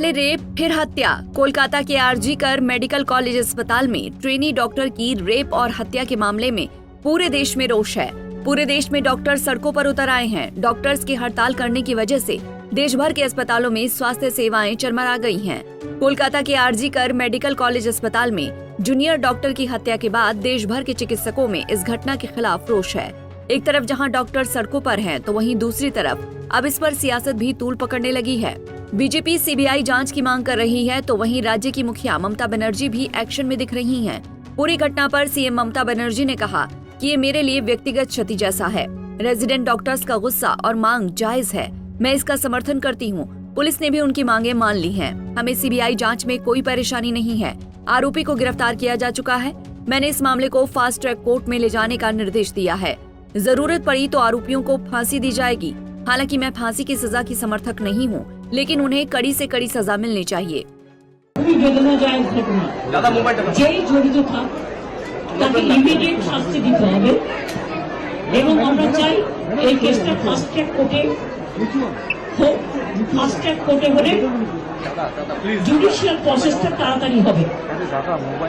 पहले रेप फिर हत्या। कोलकाता के आरजी कर मेडिकल कॉलेज अस्पताल में ट्रेनी डॉक्टर की रेप और हत्या के मामले में पूरे देश में रोष है। पूरे देश में डॉक्टर सड़कों पर उतर आए हैं। डॉक्टर्स की हड़ताल करने की वजह से देश भर के अस्पतालों में स्वास्थ्य सेवाएं चरमरा गई हैं। कोलकाता के आरजी कर मेडिकल कॉलेज अस्पताल में जूनियर डॉक्टर की हत्या के बाद देश भर के चिकित्सकों में इस घटना के खिलाफ रोष है। एक तरफ जहां डॉक्टर सड़कों पर हैं, तो वहीं दूसरी तरफ अब इस पर सियासत भी तूल पकड़ने लगी है। बीजेपी सीबीआई जांच की मांग कर रही है, तो वहीं राज्य की मुखिया ममता बनर्जी भी एक्शन में दिख रही हैं। पूरी घटना पर सीएम ममता बनर्जी ने कहा कि ये मेरे लिए व्यक्तिगत क्षति जैसा है। रेजिडेंट डॉक्टर्स का गुस्सा और मांग जायज है, मैं इसका समर्थन करती हूँ। पुलिस ने भी उनकी मांगे मान ली हैं। हमें सीबीआई जांच में कोई परेशानी नहीं है। आरोपी को गिरफ्तार किया जा चुका है। मैंने इस मामले को फास्ट ट्रैक कोर्ट में ले जाने का निर्देश दिया है। जरूरत पड़ी तो आरोपियों को फांसी दी जाएगी। हालांकि मैं फांसी की सजा की समर्थक नहीं हूँ, लेकिन उन्हें कड़ी से कड़ी सजा मिलनी चाहिए। যেই জড়িত থাক তাকে ইমিডিয়েট শাস্তি দিতে হবে এবং আমরা চাই এই কেসটা ফাস্ট ট্র্যাক কোর্টে হোক। ফাস্ট ট্র্যাক কোর্টে হলে জুডিশিয়াল প্রসেসটা তাড়াতাড়ি হবে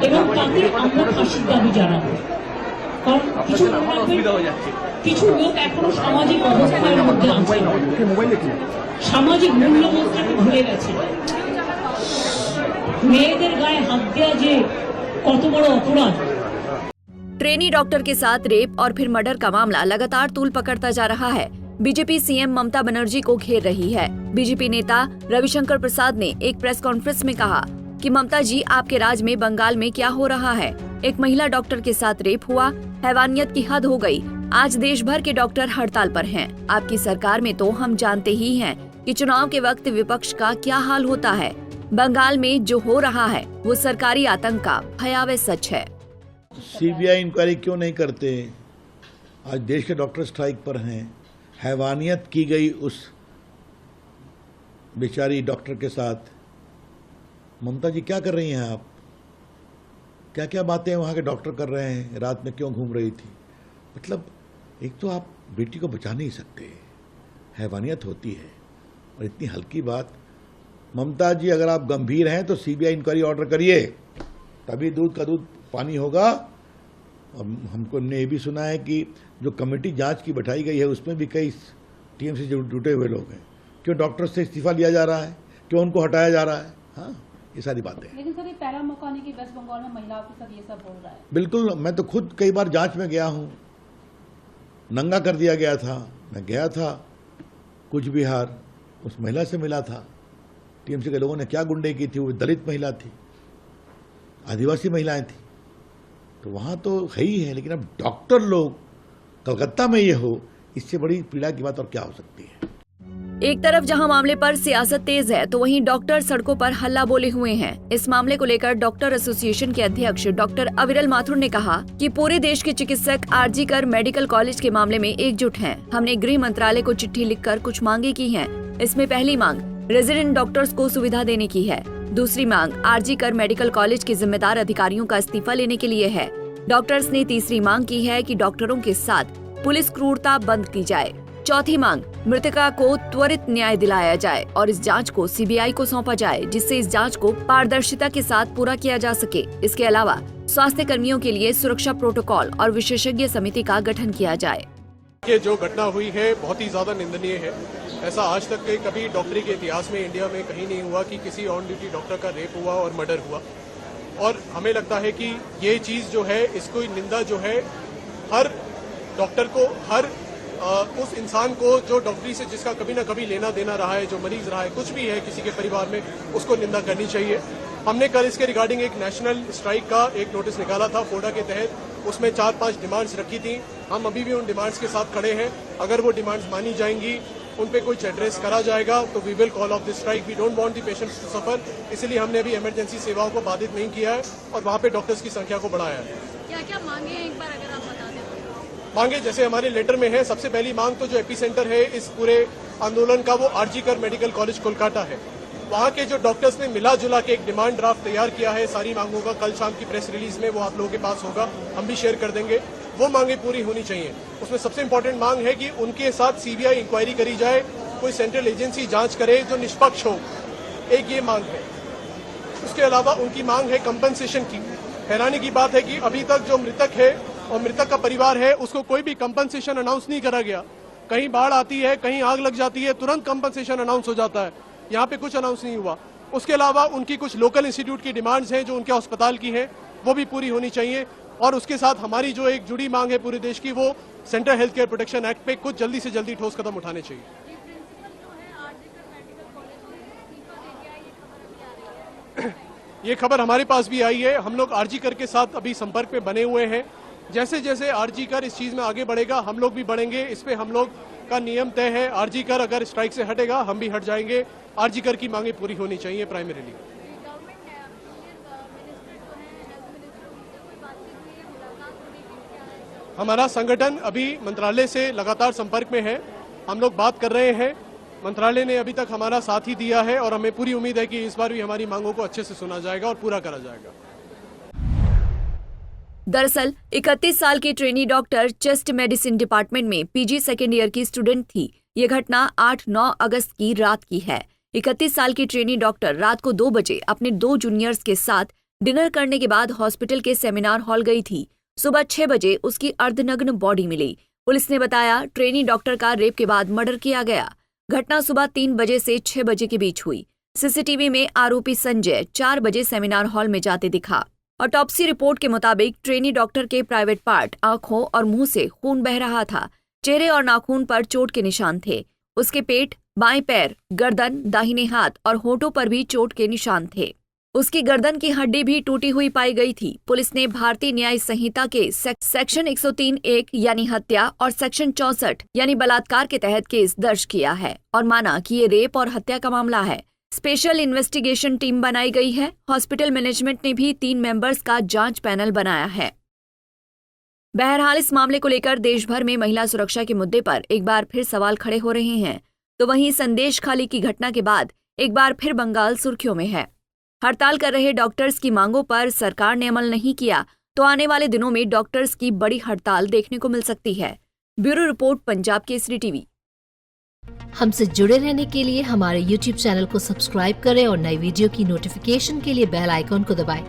এবং তাতে আমরা ফাঁসির দাবি জানাবো। কারণ কিছু লোক এখনো সামাজিক অবস্থার মধ্যে আছে, সামাজিক মূল্যবোধটাকে ভুলে গেছে। মেয়েদের গায়ে হাত দেওয়া যে কত বড় অপরাধ। ट्रेनी डॉक्टर के साथ रेप और फिर मर्डर का मामला लगातार तूल पकड़ता जा रहा है। बीजेपी सीएम ममता बनर्जी को घेर रही है। बीजेपी नेता रविशंकर प्रसाद ने एक प्रेस कॉन्फ्रेंस में कहा कि ममता जी, आपके राज में बंगाल में क्या हो रहा है? एक महिला डॉक्टर के साथ रेप हुआ, हैवानियत की हद हो गई। आज देश भर के डॉक्टर हड़ताल पर हैं। आपकी सरकार में तो हम जानते ही हैं कि चुनाव के वक्त विपक्ष का क्या हाल होता है। बंगाल में जो हो रहा है वो सरकारी आतंक का भयावह सच है। सीबीआई इंक्वायरी क्यों नहीं करते? आज देश के डॉक्टर स्ट्राइक पर हैं। हैवानियत की गई उस बेचारी डॉक्टर के साथ। ममता जी, क्या कर रही हैं आप? क्या क्या बातें वहाँ के डॉक्टर कर रहे हैं? रात में क्यों घूम रही थी? मतलब एक तो आप बेटी को बचा नहीं सकते, हैवानियत होती है, और इतनी हल्की बात। ममता जी, अगर आप गंभीर हैं तो सीबीआई इंक्वायरी ऑर्डर करिए, तभी दूध का दूध पानी होगा। और हमको ने ये भी सुना है कि जो कमेटी जांच की बैठाई गई है उसमें भी कई टीएमसी से जुटे हुए लोग हैं। क्यों डॉक्टर से इस्तीफा लिया जा रहा है? क्यों उनको हटाया जा रहा है? हाँ, ये सारी बातें। लेकिन सर, ये पहला मौका नहीं कि वेस्ट बंगाल में महिलाओं के साथ ये सब हो रहा है। बिल्कुल, मैं तो खुद कई बार जांच में गया हूँ। नंगा कर दिया गया था। मैं गया था कुछ बिहार, उस महिला से मिला था। टीएमसी के लोगों ने क्या गुंडे की थी, वो दलित महिला थी, आदिवासी महिलाएं थी, तो वहां तो है ही है। लेकिन अब डॉक्टर लोग कलकत्ता में ये हो, इससे बड़ी पीड़ा की बात और क्या हो सकती है? एक तरफ जहां मामले पर सियासत तेज है, तो वहीं डॉक्टर सड़कों पर हल्ला बोले हुए हैं। इस मामले को लेकर डॉक्टर एसोसिएशन के अध्यक्ष डॉक्टर अविरल माथुर ने कहा कि पूरे देश के चिकित्सक आरजी कर मेडिकल कॉलेज के मामले में एकजुट हैं। हमने गृह मंत्रालय को चिट्ठी लिखकर कुछ मांगे की हैं। इसमें पहली मांग रेजिडेंट डॉक्टर्स को सुविधा देने की है। दूसरी मांग आरजी कर मेडिकल कॉलेज के जिम्मेदार अधिकारियों का इस्तीफा लेने के लिए है। डॉक्टर्स ने तीसरी मांग की है कि डॉक्टरों के साथ पुलिस क्रूरता बंद की जाए। चौथी मांग, मृतका को त्वरित न्याय दिलाया जाए और इस जांच को सीबीआई को सौंपा जाए, जिससे इस जांच को पारदर्शिता के साथ पूरा किया जा सके। इसके अलावा स्वास्थ्य कर्मियों के लिए सुरक्षा प्रोटोकॉल और विशेषज्ञ समिति का गठन किया जाए। ये जो घटना हुई है बहुत ही ज्यादा निंदनीय है। ऐसा आज तक के कभी डॉक्टरी के इतिहास में इंडिया में कहीं नहीं हुआ कि किसी ऑन ड्यूटी डॉक्टर का रेप हुआ और मर्डर हुआ। और हमें लगता है कि ये चीज जो है, इसको निंदा जो है हर डॉक्टर को, हर उस इंसान को जो डॉक्टरी से जिसका कभी ना कभी लेना देना रहा है, जो मरीज रहा है, कुछ भी है किसी के परिवार में, उसको निंदा करनी चाहिए। हमने कल इसके रिगार्डिंग एक नेशनल स्ट्राइक का एक नोटिस निकाला था फोडा के तहत। उसमें 4-5 डिमांड्स रखी थी। हम अभी भी उन डिमांड्स के साथ खड़े हैं। अगर वो डिमांड्स मानी जाएंगी, उन पे कुछ एड्रेस करा जाएगा, तो we will call off this strike. We don't want the patients to suffer. इसलिए हमने अभी इमरजेंसी सेवाओं को बाधित नहीं किया है और वहाँ पे डॉक्टर्स की संख्या को बढ़ाया है। क्या क्या मांगे हैं, एक बार अगर आप बता दें। मांगे जैसे हमारे लेटर में है, सबसे पहली मांग तो जो एपिसेंटर है इस पूरे आंदोलन का, वो आरजी कर मेडिकल कॉलेज कोलकाता है। वहाँ के जो डॉक्टर्स ने मिला जुला के एक डिमांड ड्राफ्ट तैयार किया है सारी मांगों का। कल शाम की प्रेस रिलीज में वो आप लोगों के पास होगा, हम भी शेयर कर देंगे। वो मांगे पूरी होनी चाहिए। उसमें सबसे इम्पोर्टेंट मांग है कि उनके साथ सीबीआई इंक्वायरी करी जाए, कोई सेंट्रल एजेंसी जांच करे जो निष्पक्ष हो। एक ये मांग है। उसके अलावा उनकी मांग है कंपनसेशन की। हैरानी की बात है कि अभी तक जो मृतक है और मृतक का परिवार है उसको कोई भी कंपनसेशन अनाउंस नहीं करा गया। कहीं बाढ़ आती है, कहीं आग लग जाती है, तुरंत कंपनसेशन अनाउंस हो जाता है। यहाँ पे कुछ अनाउंस नहीं हुआ। उसके अलावा उनकी कुछ लोकल इंस्टीट्यूट की डिमांड्स हैं जो उनके अस्पताल की हैं, वो भी पूरी होनी चाहिए। और उसके साथ हमारी जो एक जुड़ी मांग है पूरे देश की, वो central health care protection act पे कुछ जल्दी से जल्दी ठोस कदम उठाने चाहिए। ये खबर हमारे पास भी आई है। हम लोग आरजी कर के साथ अभी संपर्क में बने हुए हैं। जैसे जैसे आरजी कर इस चीज में आगे बढ़ेगा हम लोग भी बढ़ेंगे। इस पे हम लोग का नियम तय है, आरजी कर अगर स्ट्राइक से हटेगा हम भी हट जाएंगे। आरजी कर की मांगे पूरी होनी चाहिए प्राइमरीली। हमारा संगठन अभी मंत्रालय से लगातार संपर्क में है। हम लोग बात कर रहे हैं। मंत्रालय ने अभी तक हमारा साथ ही दिया है और हमें पूरी उम्मीद है कि इस बार भी हमारी मांगों को अच्छे से सुना जाएगा और पूरा करा जाएगा। दरअसल 31 साल की trainee doctor chest medicine department में पीजी सेकेंड ईयर की स्टूडेंट थी। ये घटना 8-9 अगस्त की रात की है। 31 साल की ट्रेनी डॉक्टर रात को 2 बजे अपने 2 जूनियर्स के साथ डिनर करने के बाद हॉस्पिटल के सेमिनार हॉल गई थी। सुबह 6 बजे उसकी अर्धनग्न बॉडी मिली। पुलिस ने बताया ट्रेनी डॉक्टर का रेप के बाद मर्डर किया गया। घटना सुबह 3 बजे से 6 बजे के बीच हुई। सीसीटीवी में आरोपी संजय 4 बजे सेमिनार हॉल में जाते दिखा। ऑटोप्सी रिपोर्ट के मुताबिक ट्रेनी डॉक्टर के प्राइवेट पार्ट, आंखों और मुंह से खून बह रहा था। चेहरे और नाखून पर चोट के निशान थे। उसके पेट, बाएं पैर, गर्दन, दाहिने हाथ और होठों पर भी चोट के निशान थे। उसकी गर्दन की हड्डी भी टूटी हुई पाई गई थी। पुलिस ने भारतीय न्याय संहिता के सेक्शन 103(1) यानी हत्या और सेक्शन 64 यानी बलात्कार के तहत केस दर्ज किया है और माना कि ये रेप और हत्या का मामला है। स्पेशल इन्वेस्टिगेशन टीम बनाई गई है। हॉस्पिटल मैनेजमेंट ने भी 3 मेंबर्स का जांच पैनल बनाया है। बहरहाल इस मामले को लेकर देश भर में महिला सुरक्षा के मुद्दे पर एक बार फिर सवाल खड़े हो रहे हैं। तो वहीं संदेश खाली की घटना के बाद एक बार फिर बंगाल सुर्खियों में है। हड़ताल कर रहे डॉक्टर्स की मांगों पर सरकार ने अमल नहीं किया तो आने वाले दिनों में डॉक्टर्स की बड़ी हड़ताल देखने को मिल सकती है। Bureau report, Punjab Kesari TV. हमसे जुड़े रहने के लिए हमारे YouTube चैनल को सब्सक्राइब करें और नई वीडियो की नोटिफिकेशन के लिए बेल आइकॉन को दबाएं।